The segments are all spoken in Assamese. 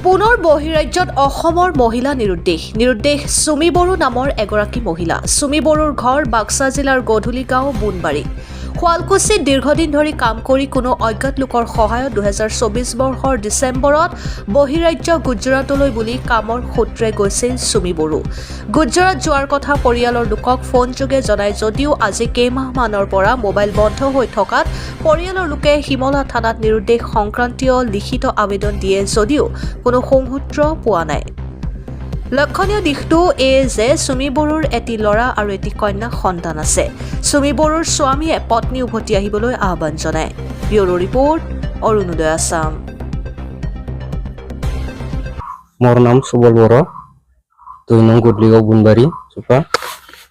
পুনৰ বহিৰাজ্যত অসমৰ মহিলা নিৰুদ্দেশ সুমি বড়ো নামৰ এগৰাকী মহিলা। সুমি বড়োৰ ঘৰ বাক্সা জিলাৰ গধূলি গাঁও বুনবাৰী। শুৱালকুছিত দীৰ্ঘদিন ধৰি কাম কৰি কোনো অজ্ঞাত লোকৰ সহায়ত 2024 বৰ্ষৰ ডিচেম্বৰত বহিৰাজ্য গুজৰাটলৈ বুলি কামৰ সূত্ৰে গৈছিল সুমি বড়ো। গুজৰাট যোৱাৰ কথা পৰিয়ালৰ লোকক ফোনযোগে জনাই যদিও আজি কেইমাহমানৰ পৰা মোবাইল বন্ধ হৈ থকাত পৰিয়ালৰ লোকে শিমলা থানাত নিৰুদ্দেশ সংক্ৰান্তীয় লিখিত আবেদন দিয়ে যদিও কোনো সংসূত্ৰ পোৱা নাই। লক্ষণীয় দিশটো এই যে সুমি বড়োৰ এটি ল'ৰা আৰু এটি কন্যা সন্তান আছে। সুমি বড়োৰ স্বামীয়ে পত্নী উভতি আহিবলৈ আহ্বান জনায়। Bureau report, Arunodoy Assam. मोर नाम सुबल बड़ो, 2 नং गुडलिगाव बुनबारी चुपा।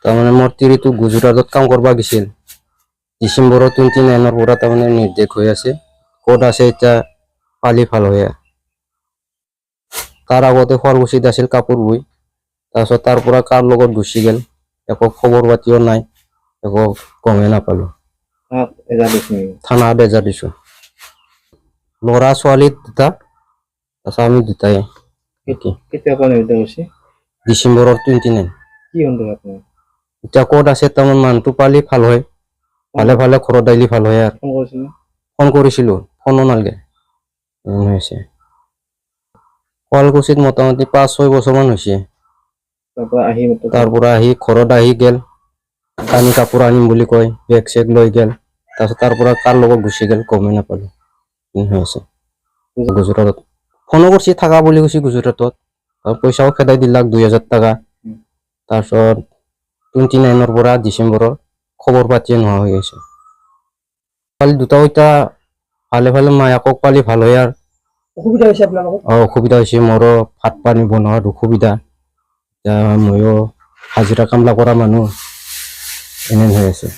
तारमाने मोर तिरितो गुजरातत काम करबा गेছিল। डिसेम्बर 29 পৰা तारमाने निर्देश হৈ আছে। কোড আছে এটা পালি ভাল হয়। তার আগতে শুৱালকুছিত আছিল কাপোৰ বই। তাৰপিছত তাৰ পৰা কাৰ লগত গুচি গেল, একো খবৰ পাতিও নাই, একো গমে নাপালো। থানাত এজা দিছো। ল'ৰা ছোৱালী দুটা, তাৰপিছত আমি দুটাই। ডিসেম্বর 29 এটা কোড আছে। তামান মানটো পালি ভাল হয়, ভালে ভালে ঘৰত দাইলি ভাল হয়। আৰ ফোন কৰিছিলো, ফোনো নালগে হৈছে। শুৱালকুছিত মোটামুটি 5-6 বছৰমান হৈছে। তাৰ পৰা আহি ঘৰত আহি গেল, কানি কাপোৰ আনিম বুলি কয়, বেগ চেগ লৈ গেল। তাৰপিছত তাৰ পৰা কাৰ লগত গুচি গেল গমে নাপালো। হৈছে গুজৰাটত ফোনো কৰিছি, থাকা বুলি কৈছি গুজৰাটত। পইচাও খেদাই দিলাক 2000 টাকা। তাৰপিছত 29 পৰা ডিচেম্বৰৰ খবৰ পাতিয়ে নোহোৱা হৈ গৈছে। পালি দুটাও এতিয়া ভালে ভালে মায়াকক পালি ভাল হয়। আর অসুবিধা হৈছে আপোনালোকৰ? অসুবিধা হৈছে, মোৰো ভাত পানী বনোৱাত অসুবিধা। ময়ো হাজিৰা কামলা কৰা মানুহ, এনে হৈ আছে।